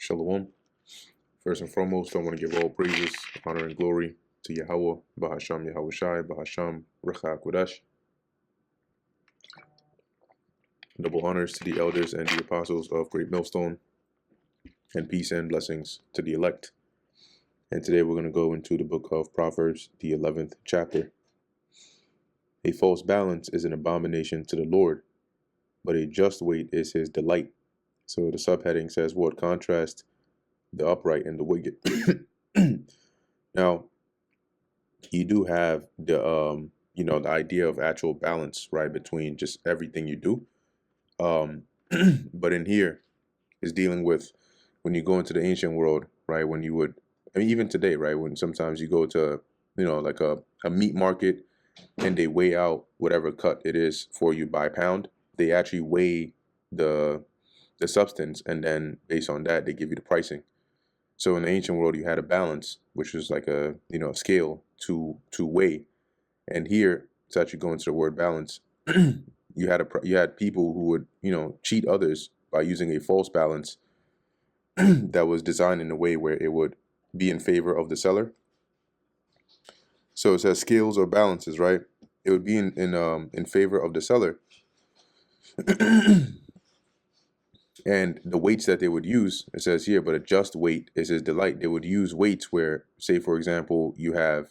Shalom. First and foremost, I want to give all praises, honor, and glory to Yahweh, Bahasham Yahushai, Bahasham Recha Kodesh. Double honors to the elders and the apostles of Great Millstone, and peace and blessings to the elect. And today we're going to go into the book of Proverbs, the 11th chapter. A false balance is an abomination to the Lord, but a just weight is his delight. So the subheading says, what contrast the upright and the wicked. Now, you do have the the idea of actual balance, right, between just everything you do. But in here is dealing with when you go into the ancient world, right, when you would, I mean, even today, right, when sometimes you go to, like a meat market and they weigh out whatever cut it is for you by pound. They actually weigh the substance, and then based on that, they give you the pricing. So in the ancient world, you had a balance, which was like a scale to weigh. And here, it's actually going to the word balance. You had people who would cheat others by using a false balance that was designed in a way where it would be in favor of the seller. So it says scales or balances, right? It would be in favor of the seller. And the weights that they would use, it says here, but a just weight is his delight. They would use weights where, say, for example, you have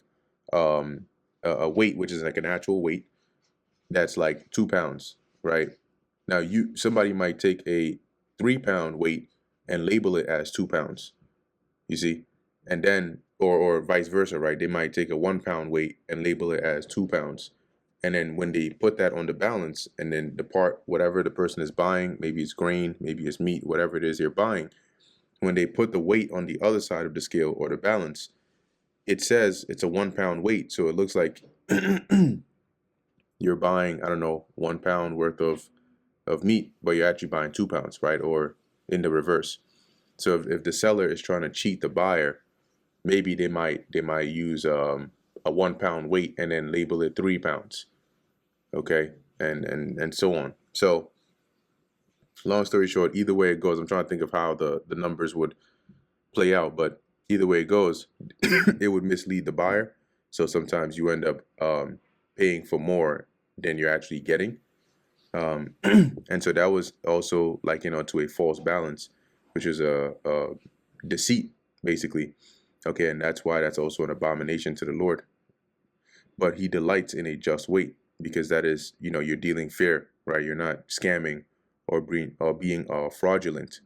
a weight, which is like an actual weight that's like 2 pounds, right? Now, somebody might take a 3-pound weight and label it as 2 pounds, you see? And then, or vice versa, right? They might take a 1-pound weight and label it as 2 pounds. And then when they put that on the balance, and then the part, whatever the person is buying, maybe it's grain, maybe it's meat, whatever it is they're buying, when they put the weight on the other side of the scale or the balance, it says it's a 1-pound weight. So it looks like you're buying, I don't know, 1 pound worth of meat, but you're actually buying 2 pounds, right? Or in the reverse. So if the seller is trying to cheat the buyer, maybe they might use a 1-pound weight and then label it 3 pounds. Okay, and so on. So long story short, either way it goes, I'm trying to think of how the numbers would play out, but either way it goes, it would mislead the buyer. So sometimes you end up paying for more than you're actually getting. And so that was also like, to a false balance, which is a deceit, basically. Okay, and that's why that's also an abomination to the Lord. But he delights in a just weight, because that is, you're dealing fair, right? You're not scamming or being fraudulent.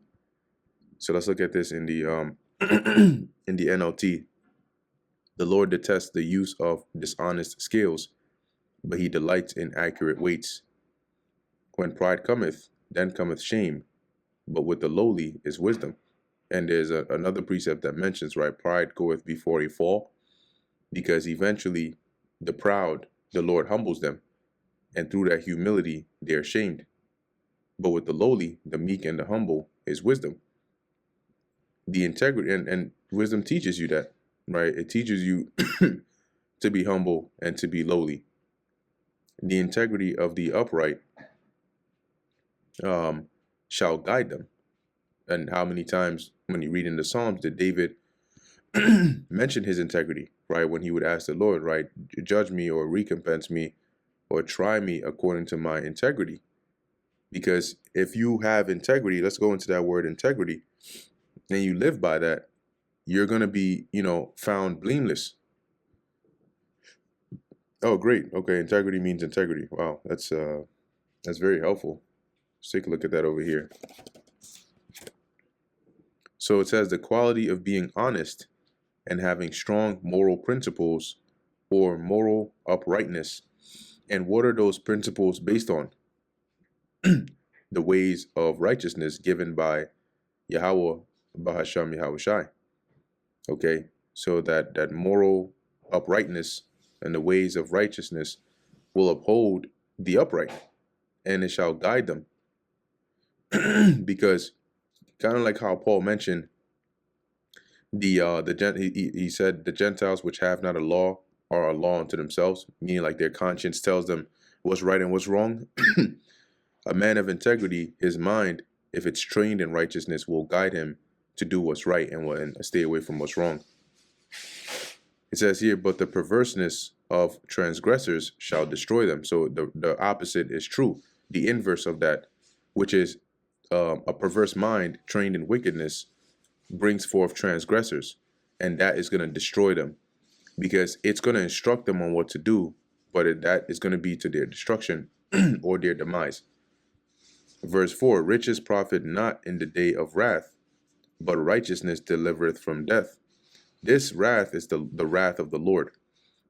So let's look at this in the in the NLT. The Lord detests the use of dishonest scales, but he delights in accurate weights. When pride cometh, then cometh shame, but with the lowly is wisdom. And there's another precept that mentions, right, pride goeth before a fall, because eventually the proud, the Lord humbles them, and through that humility, they're shamed. But with the lowly, the meek, and the humble is wisdom. The integrity, and wisdom teaches you that, right? It teaches you to be humble and to be lowly. The integrity of the upright shall guide them. And how many times when you read in the Psalms did David mention his integrity, right? When he would ask the Lord, right, judge me or recompense me or try me according to my integrity. Because if you have integrity, let's go into that word integrity, and you live by that, you're going to be, found blameless. Oh, great. Okay, integrity means integrity. Wow, that's very helpful. Let's take a look at that over here. So it says the quality of being honest and having strong moral principles or moral uprightness. And what are those principles based on? The ways of righteousness given by Yahweh, Bahasham Yahushai. Okay, so that moral uprightness and the ways of righteousness will uphold the upright, and it shall guide them. Because kind of like how Paul mentioned, he said the Gentiles which have not a law are a law unto themselves, meaning like their conscience tells them what's right and what's wrong. A man of integrity, his mind, if it's trained in righteousness, will guide him to do what's right and stay away from what's wrong. It says here, but the perverseness of transgressors shall destroy them. So the opposite is true. The inverse of that, which is a perverse mind trained in wickedness, brings forth transgressors, and that is going to destroy them, because it's going to instruct them on what to do, but that is going to be to their destruction or their demise. Verse 4, riches profit not in the day of wrath, but righteousness delivereth from death. This wrath is the wrath of the Lord,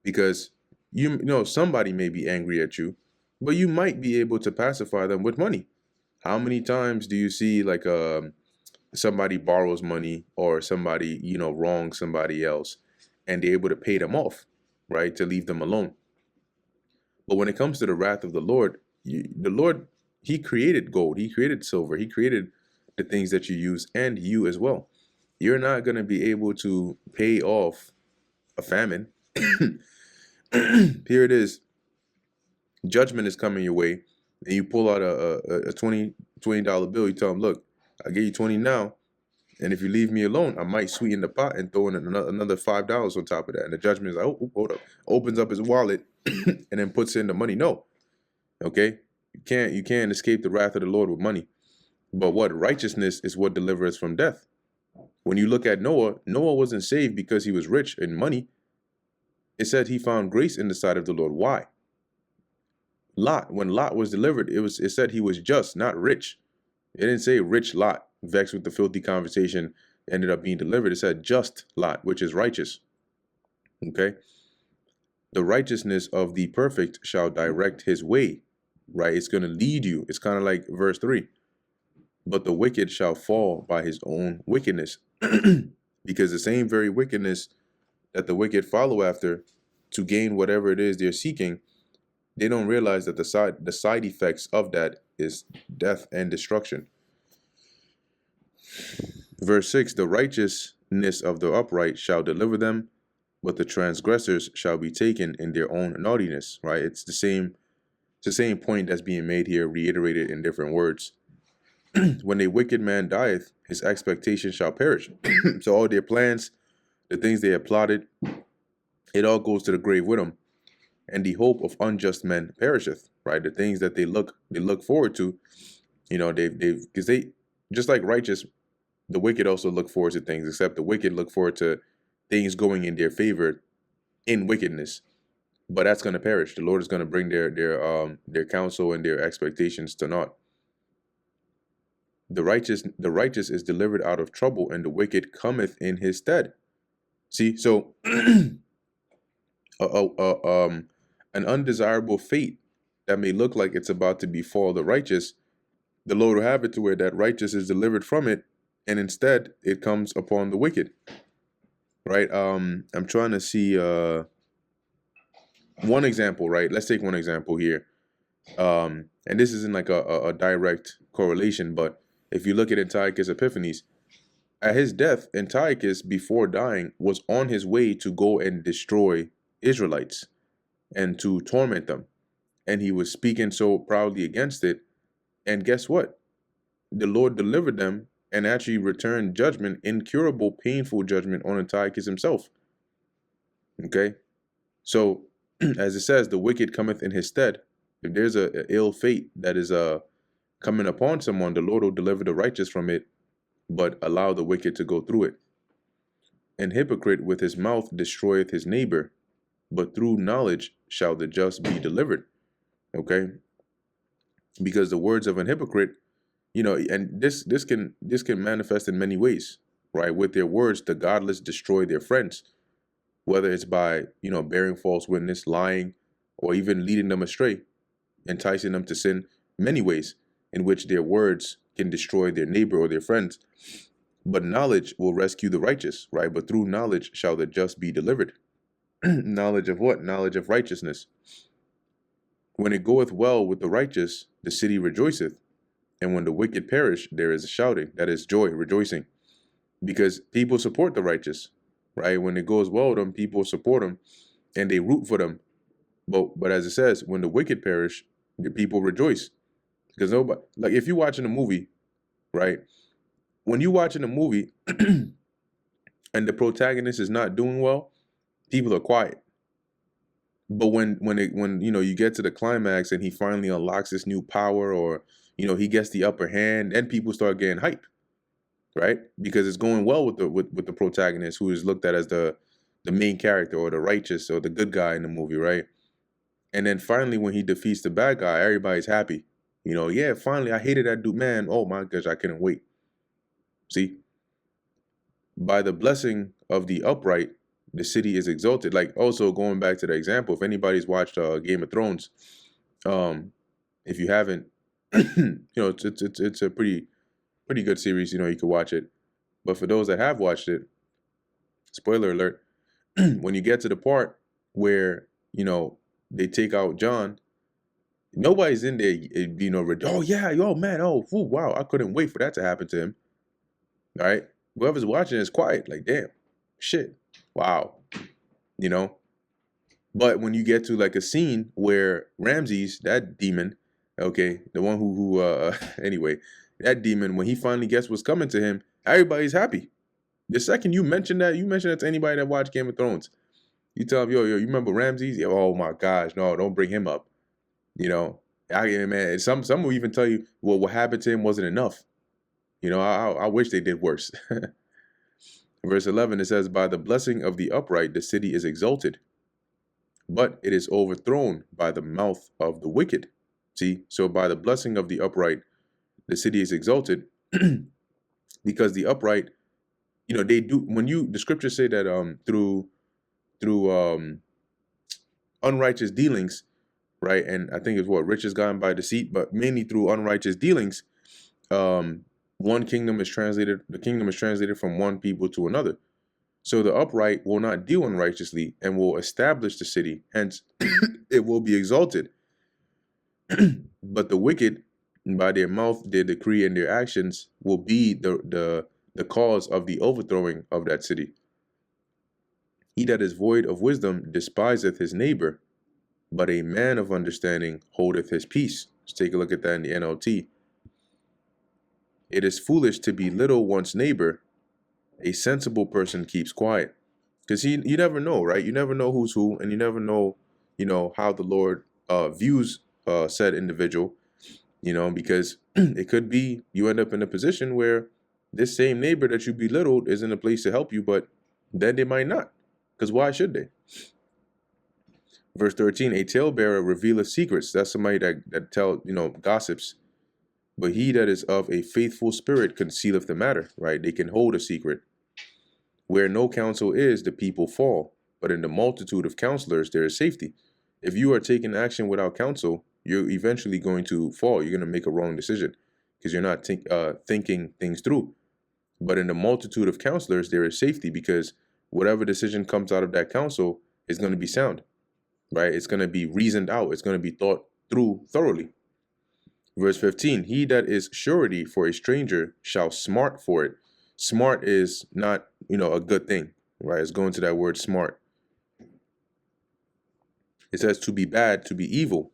because you know somebody may be angry at you, but you might be able to pacify them with money. How many times do you see like somebody borrows money, or somebody wrongs somebody else, and they're able to pay them off, right, to leave them alone? But when it comes to the wrath of the Lord, the Lord, he created gold, he created silver, he created the things that you use, and you as well. You're not going to be able to pay off a famine. Here it is. Judgment is coming your way, and you pull out a $20 bill. You tell them, look, I give you 20 now, and if you leave me alone, I might sweeten the pot and throw in another $5 on top of that. And the judgment is like, oh, hold up. Opens up his wallet and then puts in the money. No, okay, you can't escape the wrath of the Lord with money. But what righteousness is what delivers from death. When you look at Noah, Noah wasn't saved because he was rich in money. It said he found grace in the sight of the Lord. Why? Lot, when Lot was delivered, it said he was just, not rich. It didn't say rich Lot, vexed with the filthy conversation, ended up being delivered. It said just Lot, which is righteous. Okay? The righteousness of the perfect shall direct his way, right? It's going to lead you. It's kind of like verse 3. But the wicked shall fall by his own wickedness. Because the same very wickedness that the wicked follow after to gain whatever it is they're seeking, they don't realize that the side effects of that is death and destruction. Verse 6, the righteousness of the upright shall deliver them, but the transgressors shall be taken in their own naughtiness, right? It's the same point that's being made here, reiterated in different words. When a wicked man dieth, his expectation shall perish. So all their plans, the things they have plotted, it all goes to the grave with them. And the hope of unjust men perisheth, right? The things that they look forward to, because they just like righteous, the wicked also look forward to things, except the wicked look forward to things going in their favor in wickedness. But that's going to perish. The Lord is going to bring their counsel and their expectations to naught. The righteous is delivered out of trouble, and the wicked cometh in his stead. See, so an undesirable fate that may look like it's about to befall the righteous, the Lord will have it to where that righteous is delivered from it, and instead it comes upon the wicked. Right? I'm trying to see one example, right? Let's take one example here. And this isn't like a direct correlation, but if you look at Antiochus Epiphanes, at his death, Antiochus, before dying, was on his way to go and destroy Israelites and to torment them. And he was speaking so proudly against it. And guess what? The Lord delivered them and actually returned judgment, incurable, painful judgment on Antiochus himself. Okay? So, as it says, the wicked cometh in his stead. If there's a ill fate that is coming upon someone, the Lord will deliver the righteous from it, but allow the wicked to go through it. An hypocrite with his mouth destroyeth his neighbor, but through knowledge shall the just be delivered. Okay? Because the words of an hypocrite, and this can manifest in many ways, right? With their words, the godless destroy their friends, whether it's by, bearing false witness, lying, or even leading them astray, enticing them to sin. Many ways in which their words can destroy their neighbor or their friends. But knowledge will rescue the righteous, right? But through knowledge shall the just be delivered. Knowledge of what? Knowledge of righteousness. When it goeth well with the righteous, the city rejoiceth. And when the wicked perish, there is a shouting, that is joy, rejoicing. Because people support the righteous, right? When it goes well with them, people support them and they root for them. But as it says, when the wicked perish, the people rejoice. Because nobody, like if you're watching a movie, right? when you watching a movie and the protagonist is not doing well, people are quiet. But when you get to the climax and he finally unlocks this new power, or he gets the upper hand, then people start getting hype, right? Because it's going well with the protagonist, who is looked at as the main character, or the righteous, or the good guy in the movie, right? And then finally, when he defeats the bad guy, everybody's happy. Yeah, finally, I hated that dude, man. Oh my gosh, I couldn't wait. See, by the blessing of the upright, the city is exalted. Like, also going back to the example, if anybody's watched Game of Thrones, um, if you haven't, it's a pretty good series. You can watch it. But for those that have watched it, spoiler alert, when you get to the part where they take out John, nobody's in there. Oh yeah, oh man, oh wow, I couldn't wait for that to happen to him. All right, whoever's watching is quiet, like damn, shit, wow, you know. But when you get to like a scene where Ramses, that demon, okay, the one who anyway, that demon, when he finally gets what's coming to him, everybody's happy. The second you mention that to anybody that watched Game of Thrones, you tell them, yo, you remember Ramses? Yeah, oh my gosh, no, don't bring him up. Man, some will even tell you, well, what happened to him wasn't enough. I wish they did worse. Verse 11, it says, by the blessing of the upright, the city is exalted, but it is overthrown by the mouth of the wicked. See, so by the blessing of the upright, the city is exalted, because the upright, they do, the scriptures say that through unrighteous dealings, right? And I think it's what riches gotten by deceit, but mainly through unrighteous dealings, the kingdom is translated from one people to another. So the upright will not deal unrighteously and will establish the city, hence it will be exalted. But the wicked, by their mouth, their decree, and their actions, will be the cause of the overthrowing of that city. He that is void of wisdom despiseth his neighbor, but a man of understanding holdeth his peace. Let's take a look at that in the NLT. It is foolish to belittle one's neighbor. A sensible person keeps quiet. Because you never know, right? You never know who's who, and you never know, how the Lord views said individual, because it could be you end up in a position where this same neighbor that you belittled is in a place to help you, but then they might not. Because why should they? Verse 13, a talebearer revealeth secrets. That's somebody that tell, gossips. But he that is of a faithful spirit concealeth the matter, right? They can hold a secret. Where no counsel is, the people fall. But in the multitude of counselors, there is safety. If you are taking action without counsel, you're eventually going to fall. You're going to make a wrong decision because you're not thinking things through. But in the multitude of counselors, there is safety, because whatever decision comes out of that counsel is going to be sound, right? It's going to be reasoned out. It's going to be thought through thoroughly. Verse 15, he that is surety for a stranger shall smart for it. Smart is not, a good thing, right? It's going to that word smart. It says to be bad, to be evil,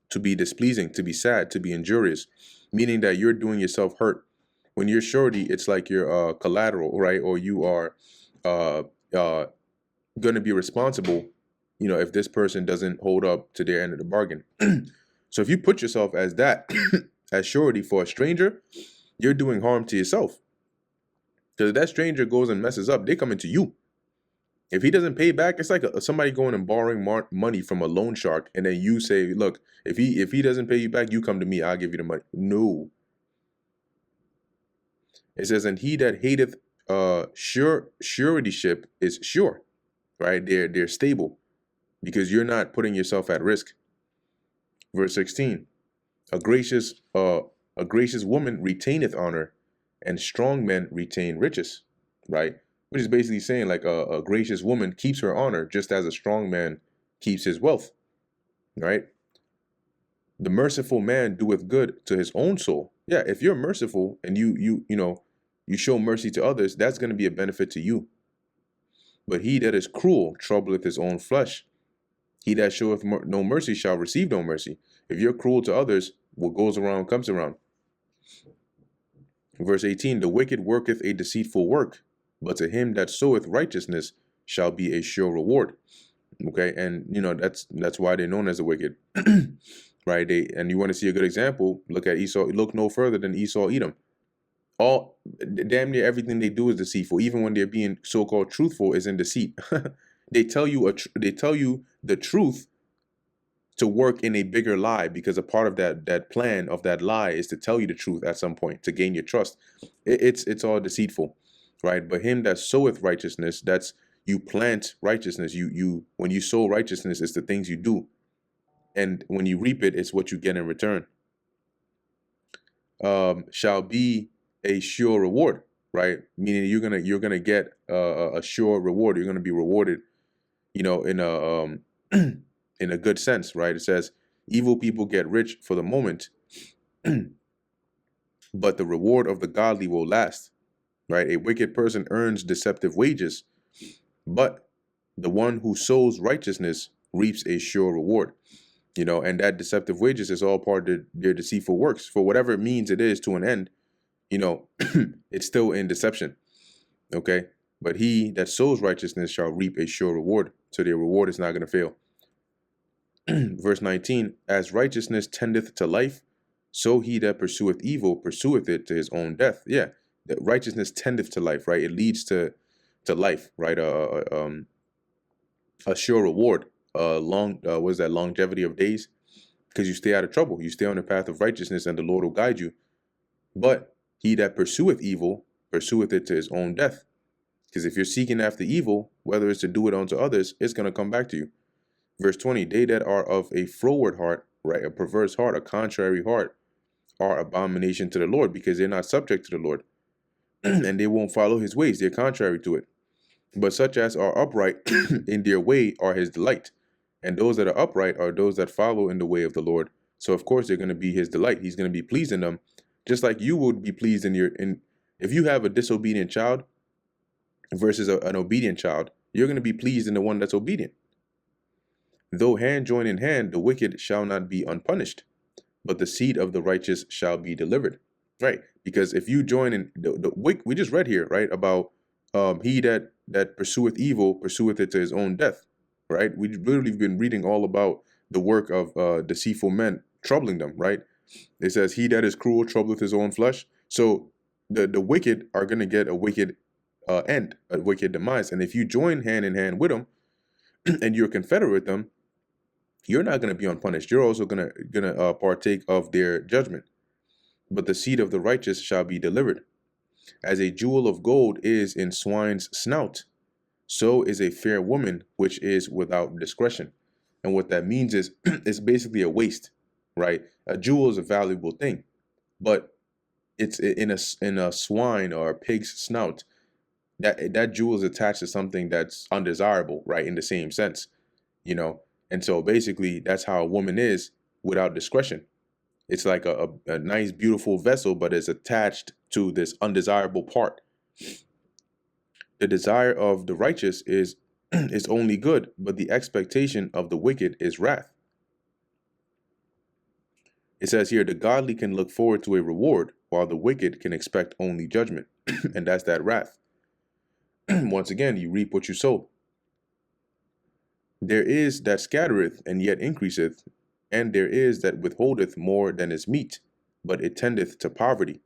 to be displeasing, to be sad, to be injurious, meaning that you're doing yourself hurt. When you're surety, it's like you're collateral, right? Or you are going to be responsible, if this person doesn't hold up to their end of the bargain. So if you put yourself as that, as surety for a stranger, you're doing harm to yourself. Because if that stranger goes and messes up, they come into you. If he doesn't pay back, it's like somebody going and borrowing money from a loan shark, and then you say, look, if he doesn't pay you back, you come to me, I'll give you the money. No. It says, and he that hateth suretyship is sure, right? They're stable, because you're not putting yourself at risk. Verse 16, a gracious woman retaineth honor, and strong men retain riches, right? Which is basically saying like a gracious woman keeps her honor just as a strong man keeps his wealth, right? The merciful man doeth good to his own soul. Yeah, if you're merciful and you show mercy to others, that's going to be a benefit to you. But he that is cruel troubleth his own flesh. He that showeth no mercy shall receive no mercy. If you're cruel to others, what goes around comes around. Verse 18, the wicked worketh a deceitful work, but to him that soweth righteousness shall be a sure reward. Okay, and that's why they're known as the wicked. Right? And you want to see a good example, look at Esau. Look no further than Esau, Edom. All damn near everything they do is deceitful. Even when they're being so-called truthful is in deceit. They tell you they tell you the truth to work in a bigger lie, because a part of that plan of that lie is to tell you the truth at some point to gain your trust. It's all deceitful, right? But him that soweth righteousness, that's you plant righteousness. You when you sow righteousness, it's the things you do, and when you reap it, it's what you get in return. Shall be a sure reward, right? Meaning you're gonna get a sure reward. You're gonna be rewarded, in a in a good sense, right? It says, evil people get rich for the moment, but the reward of the godly will last, right? A wicked person earns deceptive wages, but the one who sows righteousness reaps a sure reward. And that deceptive wages is all part of their deceitful works. For whatever means it is to an end, it's still in deception, okay? But he that sows righteousness shall reap a sure reward. So their reward is not going to fail. Verse 19, as righteousness tendeth to life, so he that pursueth evil pursueth it to his own death. Yeah, that righteousness tendeth to life, right? It leads to life, right? A sure reward, what is that, longevity of days, because you stay out of trouble. You stay on the path of righteousness, and the Lord will guide you. But he that pursueth evil pursueth it to his own death. Because if you're seeking after evil, whether it's to do it unto others, it's going to come back to you. Verse 20, they that are of a froward heart, right, a perverse heart, a contrary heart, are abomination to the Lord, because they're not subject to the Lord, and they won't follow his ways. They're contrary to it. But such as are upright in their way are his delight. And those that are upright are those that follow in the way of the Lord. So of course they're going to be his delight. He's going to be pleased in them, just like you would be pleased in if you have a disobedient child versus an obedient child, you're going to be pleased in the one that's obedient. Though hand join in hand, the wicked shall not be unpunished, but the seed of the righteous shall be delivered. Right? Because if you join in we just read here, right, about he that pursueth evil pursueth it to his own death. Right? We've literally been reading all about the work of deceitful men troubling them. Right? It says, he that is cruel troubleth his own flesh. So the wicked are going to get a wicked end, a wicked demise. And if you join hand in hand with them and you're confederate with them, you're not going to be unpunished. You're also gonna partake of their judgment. But the seed of the righteous shall be delivered. As a jewel of gold is in swine's snout, so is a fair woman which is without discretion. And what that means is it's basically a waste, right? A jewel is a valuable thing, but it's in a swine or a pig's snout. That jewel is attached to something that's undesirable, right? In the same sense, you know. And so basically, that's how a woman is without discretion. It's like a nice, beautiful vessel, but it's attached to this undesirable part. The desire of the righteous is only good, but the expectation of the wicked is wrath. It says here, the godly can look forward to a reward, while the wicked can expect only judgment. And that's that wrath. Once again, you reap what you sow. There is that scattereth and yet increaseth, and there is that withholdeth more than is meet, but it tendeth to poverty.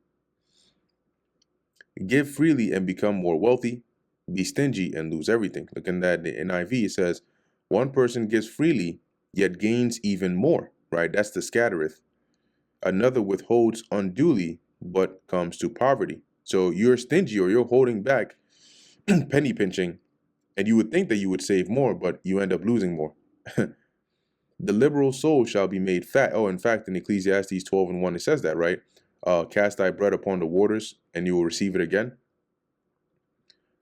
Give freely and become more wealthy. Be stingy and lose everything. Look in that, the NIV, it says, one person gives freely, yet gains even more, right? That's the scattereth. Another withholds unduly, but comes to poverty. So you're stingy, or you're holding back, penny pinching, and you would think that you would save more, but you end up losing more. The liberal soul shall be made fat. Oh, in fact, in Ecclesiastes 12:1, it says that, right? Cast thy bread upon the waters, and you will receive it again.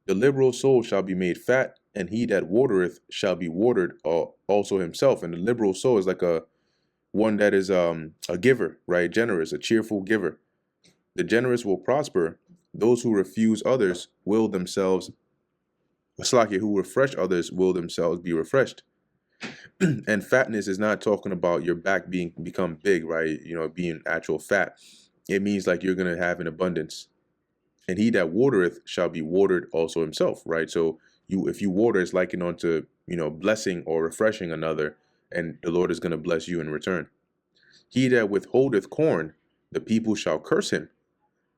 The liberal soul shall be made fat, and he that watereth shall be watered also himself. And the liberal soul is like one that is a giver, right? Generous, a cheerful giver. The generous will prosper. Those who refuse others will themselves, who refresh others will themselves be refreshed. And fatness is not talking about your back become big, right? Being actual fat. It means like you're gonna have an abundance. And he that watereth shall be watered also himself, right? So if you water, it's likened onto, blessing or refreshing another, and the Lord is going to bless you in return. He that withholdeth corn, the people shall curse him,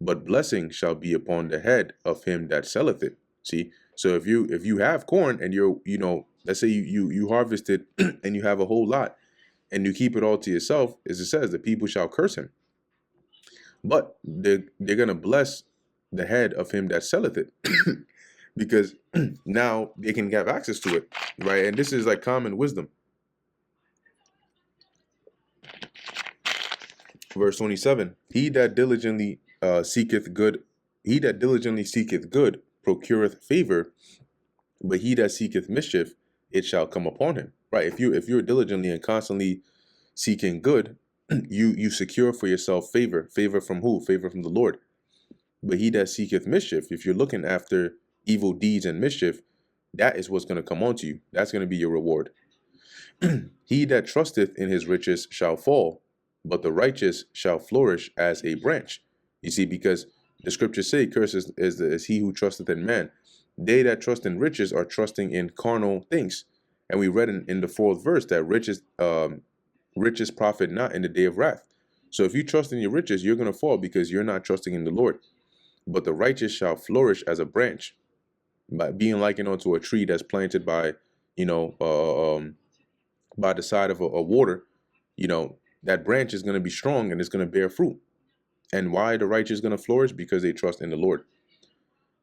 but blessing shall be upon the head of him that selleth it. See, so if you have corn and let's say you harvested and you have a whole lot and you keep it all to yourself, as it says, the people shall curse him, but they're gonna bless the head of him that selleth it, because now they can have access to it, right? And this is like common wisdom. Verse 27, he that diligently seeketh good procureth favor, but he that seeketh mischief, it shall come upon him. Right? If you're diligently and constantly seeking good, you secure for yourself favor. Favor from who? Favor from the Lord. But he that seeketh mischief, if you're looking after evil deeds and mischief, that is what's going to come onto you. That's going to be your reward. He that trusteth in his riches shall fall, but the righteous shall flourish as a branch. You see, because the scriptures say, cursed is he who trusteth in man. They that trust in riches are trusting in carnal things. And we read in the 4th verse that riches profit not in the day of wrath. So if you trust in your riches, you're going to fall because you're not trusting in the Lord. But the righteous shall flourish as a branch, by being likened unto a tree that's planted by, by the side of a water. That branch is going to be strong and it's going to bear fruit. And why the righteous is going to flourish? Because they trust in the Lord.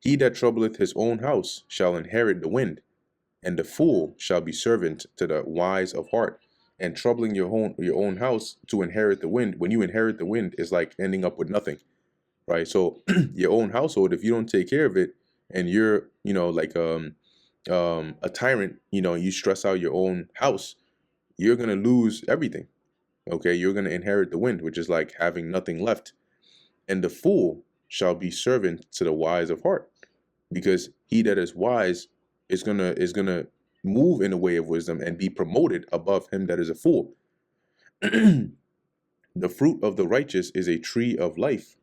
He that troubleth his own house shall inherit the wind, and the fool shall be servant to the wise of heart. And troubling your own house to inherit the wind, when you inherit the wind, is like ending up with nothing, right? So your own household, if you don't take care of it, and you're like a tyrant, you stress out your own house, you're gonna lose everything. Okay, you're gonna inherit the wind, which is like having nothing left. And the fool shall be servant to the wise of heart, because he that is wise is gonna move in the way of wisdom and be promoted above him that is a fool. The fruit of the righteous is a tree of life,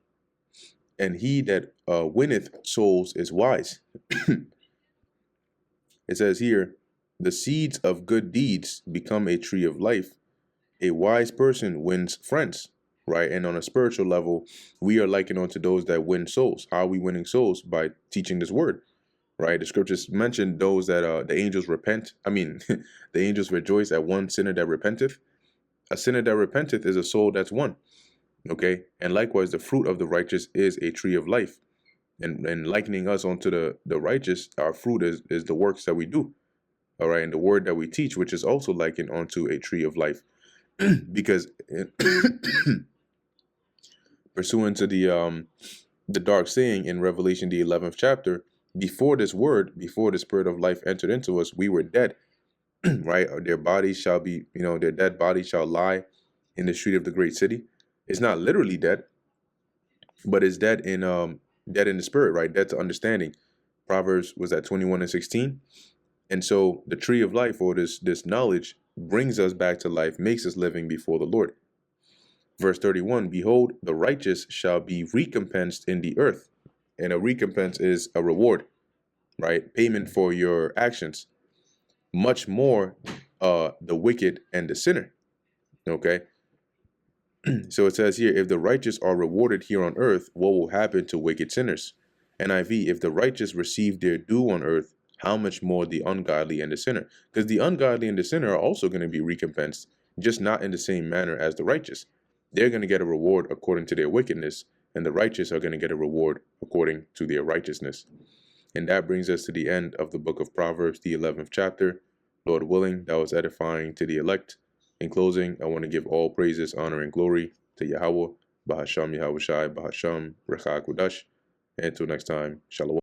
and he that winneth souls is wise. It says here, the seeds of good deeds become a tree of life. A wise person wins friends, right? And on a spiritual level, we are likened unto those that win souls. How are we winning souls? By teaching this word, right? The scriptures mention those that the angels repent. I mean, the angels rejoice at one sinner that repenteth. A sinner that repenteth is a soul that's won, okay? And likewise, the fruit of the righteous is a tree of life. And likening us onto the righteous, our fruit is the works that we do, all right? And the word that we teach, which is also likened onto a tree of life. Because pursuant to the dark saying in Revelation, the 11th chapter, before this word, before the spirit of life entered into us, we were dead, right? Their bodies shall be, their dead bodies shall lie in the street of the great city. It's not literally dead, but it's dead in the spirit, right? Dead to understanding. Proverbs was at 21:16. And so the tree of life, or this knowledge, brings us back to life, makes us living before the Lord. Verse 31, behold, the righteous shall be recompensed in the earth. And a recompense is a reward, right? Payment for your actions. Much more the wicked and the sinner, okay? So it says here, if the righteous are rewarded here on earth, what will happen to wicked sinners? NIV, if the righteous receive their due on earth, how much more the ungodly and the sinner? Because the ungodly and the sinner are also going to be recompensed, just not in the same manner as the righteous. They're going to get a reward according to their wickedness, and the righteous are going to get a reward according to their righteousness. And that brings us to the end of the book of Proverbs, the 11th chapter. Lord willing, that was edifying to the elect. In closing, I want to give all praises, honor, and glory to Yahweh, Bahasham Yahushai, Bahasham, Rechak Kudash. And until next time, Shalom.